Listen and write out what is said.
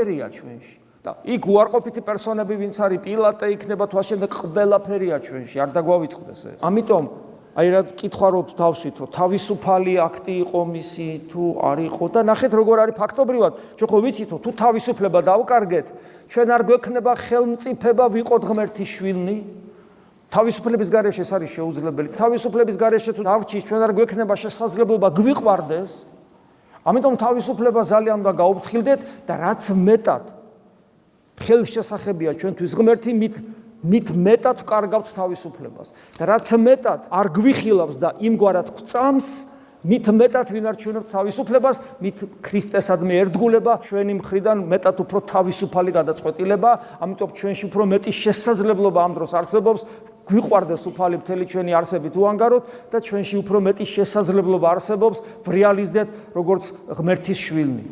ყველაფერია ჩვენში. და იქ უარყოფითი პერსონები ვინც არის პილატე იქნება თუ შემდეგ ყველაფერია ჩვენში, არ დაგვავიწყდეს ეს. ამიტომ აი რა კითხვა რომ თავსით რომ თავისუფალი აქტი იყო მისი თუ არ იყო და ნახეთ როგორ არის ფაქტობრივად ჩვენ ხო ვიცით რომ თუ თავისუფლება დავკარგეთ ჩვენ არ გვექნება ხელმწიფება ვიყოთ ღმერთის შვილნი თავისუფლების გარეშე ეს არის შეუძლებელი თავისუფლების გარეშე თუ დავჭის ჩვენ არ გვექნება შესაძლებლობა გვიყვარდეს ამიტომ თავისუფლება ძალიან უნდა გაუფრთხილდეთ და რაც მეტად ხელშესახებია ჩვენთვის ღმერთი მით მეტად ვკარგავთ თავისუფლებას და რაც მეტად არ გვიხილავს და იმგვარად გვწამს მით მეტად ვინარჩუნებთ თავისუფლებას მით ქრისტესადმი ერთგულება ჩვენი მხრიდან მეტად უფრო თავისუფალი გადაწყვეტილება ამიტომ ჩვენში უფრო მეტი შესაძლებლობა ამ დროს არსებობს გვიყვარდეს უფალი მთელი ჩვენი არსებით უანგაროთ და ჩვენში უფრო მეტი შესაძლებლობა არსებობს ვრეალიზდეთ როგორც ღმერთის შვილნი